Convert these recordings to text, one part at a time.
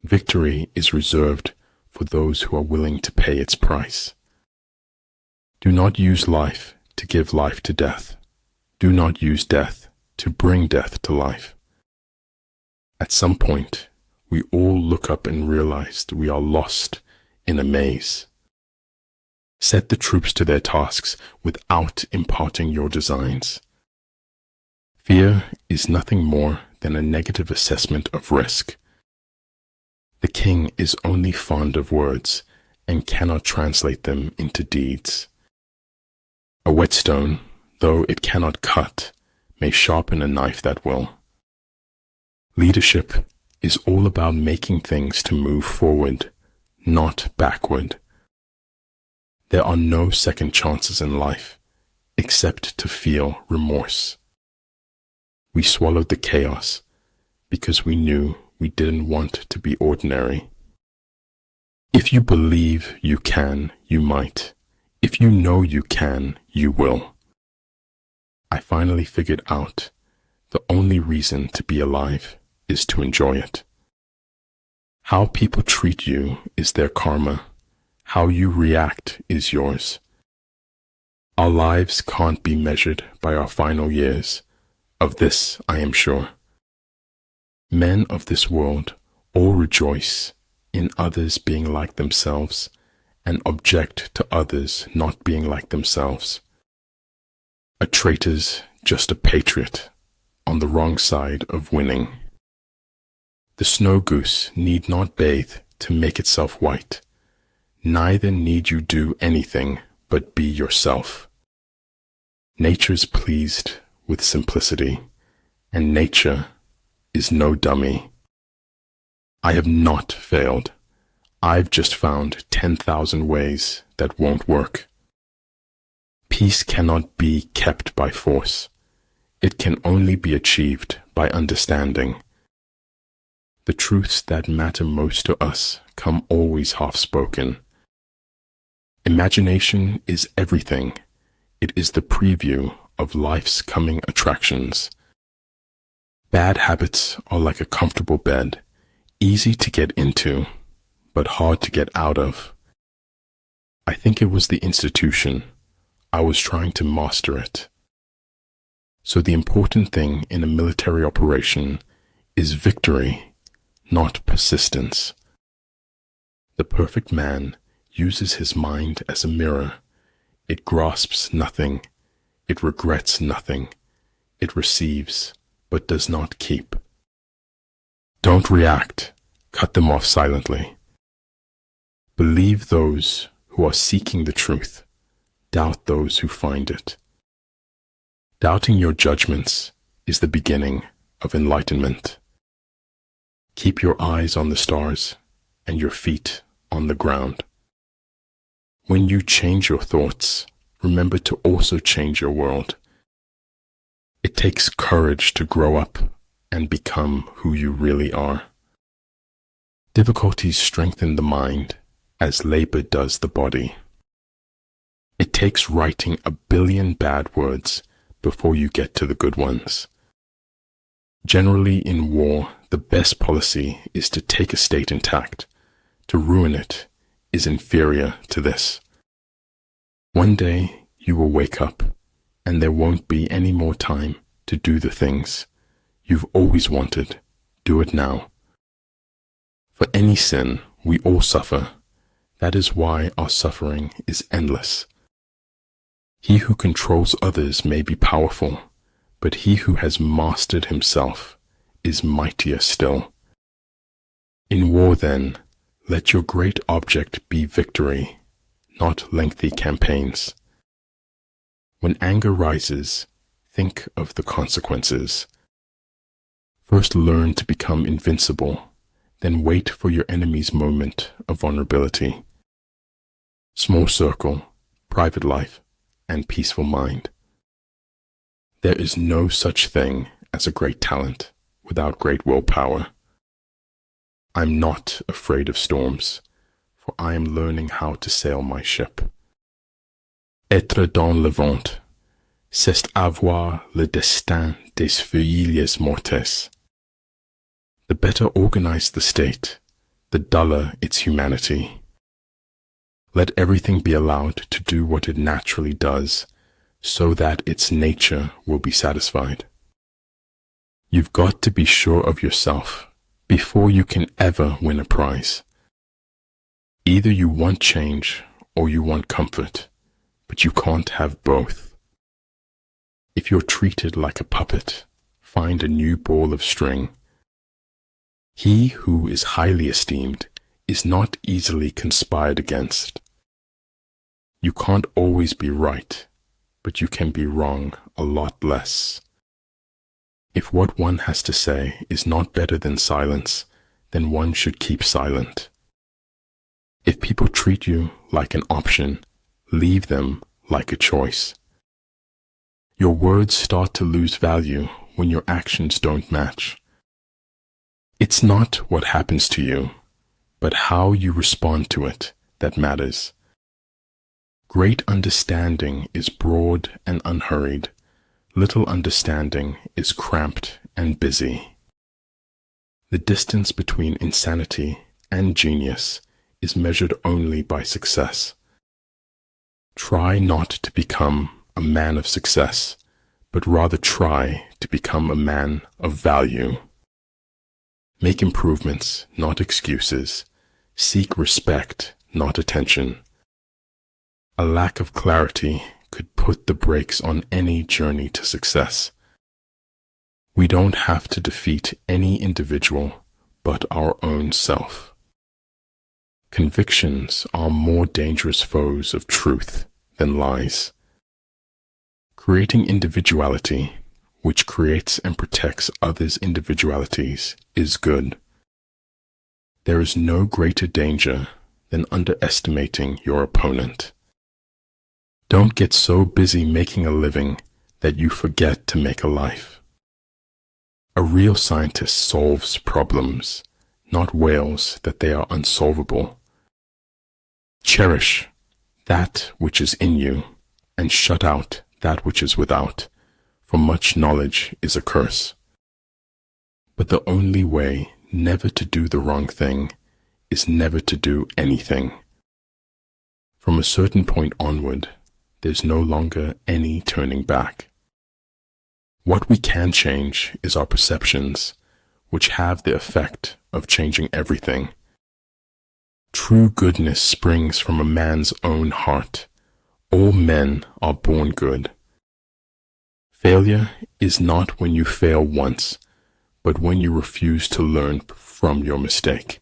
Victory is reserved for those who are willing to pay its price. Do not use life to give life to death. Do not use death to bring death to life. At some point, we all look up and realize that we are lost in a maze. Set the troops to their tasks without imparting your designs. Fear is nothing more than a negative assessment of risk. The king is only fond of words and cannot translate them into deeds. A whetstone, though it cannot cut, may sharpen a knife that will. Leadership is all about making things to move forward, not backward. There are no second chances in life, except to feel remorse. We swallowed the chaos because we knew we didn't want to be ordinary. If you believe you can, you might. If you know you can, you will. I finally figured out the only reason to be alive is to enjoy it. How people treat you is their karma. How you react is yours. Our lives can't be measured by our final years. Of this I am sure. Men of this world all rejoice in others being like themselves and object to others not being like themselves. A traitor's just a patriot on the wrong side of winning. The snow goose need not bathe to make itself white. Neither need you do anything but be yourself. Nature's pleased with simplicity, and nature is no dummy. I have not failed. I've just found 10,000 ways that won't work. Peace cannot be kept by force. It can only be achieved by understanding. The truths that matter most to us come always half-spoken. Imagination is everything. It is the preview of life's coming attractions. Bad habits are like a comfortable bed, easy to get into, but hard to get out of. I think it was the institution. I was trying to master it. So the important thing in a military operation is victory, not persistence. The perfect man uses his mind as a mirror. It grasps nothing. It regrets nothing. It receives, but does not keep. Don't react. Cut them off silently. Believe those who are seeking the truth. Doubt those who find it. Doubting your judgments is the beginning of enlightenment. Keep your eyes on the stars and your feet on the ground. When you change your thoughts, remember to also change your world. It takes courage to grow up and become who you really are. Difficulties strengthen the mind as labor does the body. It takes writing 1 billion bad words before you get to the good ones. Generally in war, the best policy is to take a state intact. To ruin it is inferior to this. One day you will wake up and there won't be any more time to do the things you've always wanted. Do it now. For any sin, we all suffer. That is why our suffering is endless. He who controls others may be powerful, but he who has mastered himself is mightier still. In war, then, let your great object be victory, not lengthy campaigns. When anger rises, think of the consequences. First learn to become invincible, then wait for your enemy's moment of vulnerability. Small circle, private life, and peaceful mind. There is no such thing as a great talent without great willpower. I'm not afraid of storms, for I am learning how to sail my ship. Être dans le vent, c'est avoir le destin des feuilles mortes. The better organized the state, the duller its humanity. Let everything be allowed to do what it naturally does, so that its nature will be satisfied. You've got to be sure of yourself before you can ever win a prize. Either you want change or you want comfort, but you can't have both. If you're treated like a puppet, find a new ball of string. He who is highly esteemed is not easily conspired against. You can't always be right, but you can be wrong a lot less. If what one has to say is not better than silence, then one should keep silent. If people treat you like an option, leave them like a choice. Your words start to lose value when your actions don't match. It's not what happens to you, but how you respond to it that matters. Great understanding is broad and unhurried. Little understanding is cramped and busy. The distance between insanity and genius is measured only by success. Try not to become a man of success, but rather try to become a man of value. Make improvements, not excuses. Seek respect, not attention. A lack of clarity could put the brakes on any journey to success. We don't have to defeat any individual but our own self. Convictions are more dangerous foes of truth than lies. Creating individuality, which creates and protects others' individualities, is good. There is no greater danger than underestimating your opponent. Don't get so busy making a living that you forget to make a life. A real scientist solves problems, not wails that they are unsolvable. Cherish that which is in you, and shut out that which is without, for much knowledge is a curse. But the only way never to do the wrong thing is never to do anything. From a certain point onward, there's no longer any turning back. What we can change is our perceptions, which have the effect of changing everything. True goodness springs from a man's own heart. All men are born good. Failure is not when you fail once, but when you refuse to learn from your mistake.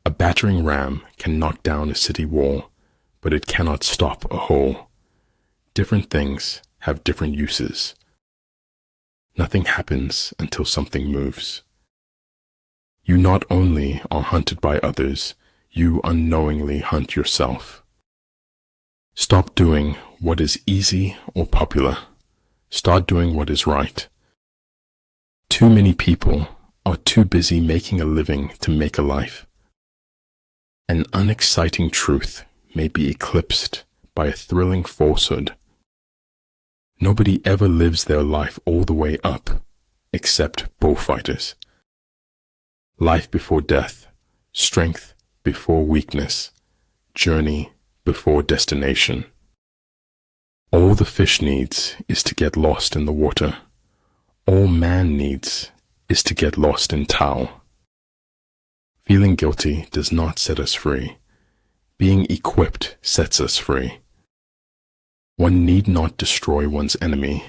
A battering ram can knock down a city wall, but it cannot stop a hole. Different things have different uses. Nothing happens until something moves. You not only are hunted by others, you unknowingly hunt yourself. Stop doing what is easy or popular. Start doing what is right. Too many people are too busy making a living to make a life. An unexciting truth may be eclipsed by a thrilling falsehood. Nobody ever lives their life all the way up, except bullfighters. Life before death, strength before weakness, journey before destination. All the fish needs is to get lost in the water. All man needs is to get lost in Tao. Feeling guilty does not set us free. Being equipped sets us free. One need not destroy one's enemy.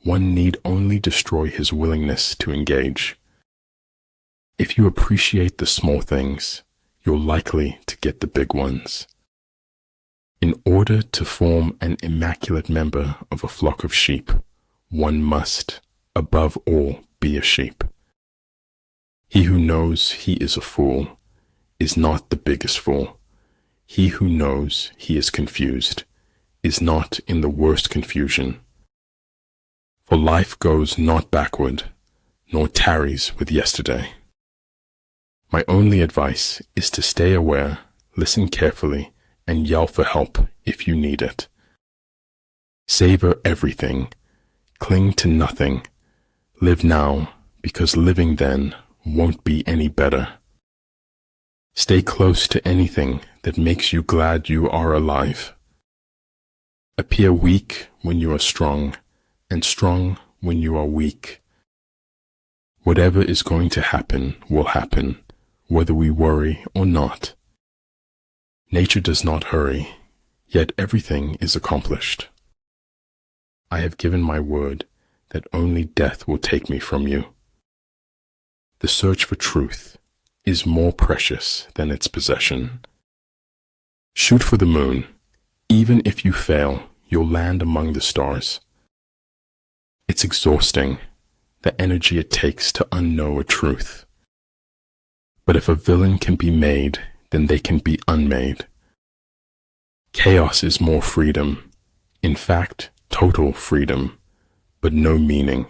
One need only destroy his willingness to engage. If you appreciate the small things, you're likely to get the big ones. In order to form an immaculate member of a flock of sheep, one must, above all, be a sheep. He who knows he is a fool is not the biggest fool. He who knows he is confused is not in the worst confusion. For life goes not backward, nor tarries with yesterday. My only advice is to stay aware, listen carefully, and yell for help if you need it. Savor everything. Cling to nothing. Live now, because living then won't be any better. Stay close to anything that makes you glad you are alive. Appear weak when you are strong, and strong when you are weak. Whatever is going to happen will happen, whether we worry or not. Nature does not hurry, yet everything is accomplished. I have given my word that only death will take me from you. The search for truth is more precious than its possession. Shoot for the moon. Even if you fail, you'll land among the stars. It's exhausting, the energy it takes to unknow a truth. But if a villain can be made, then they can be unmade. Chaos is more freedom, in fact, total freedom, but no meaning.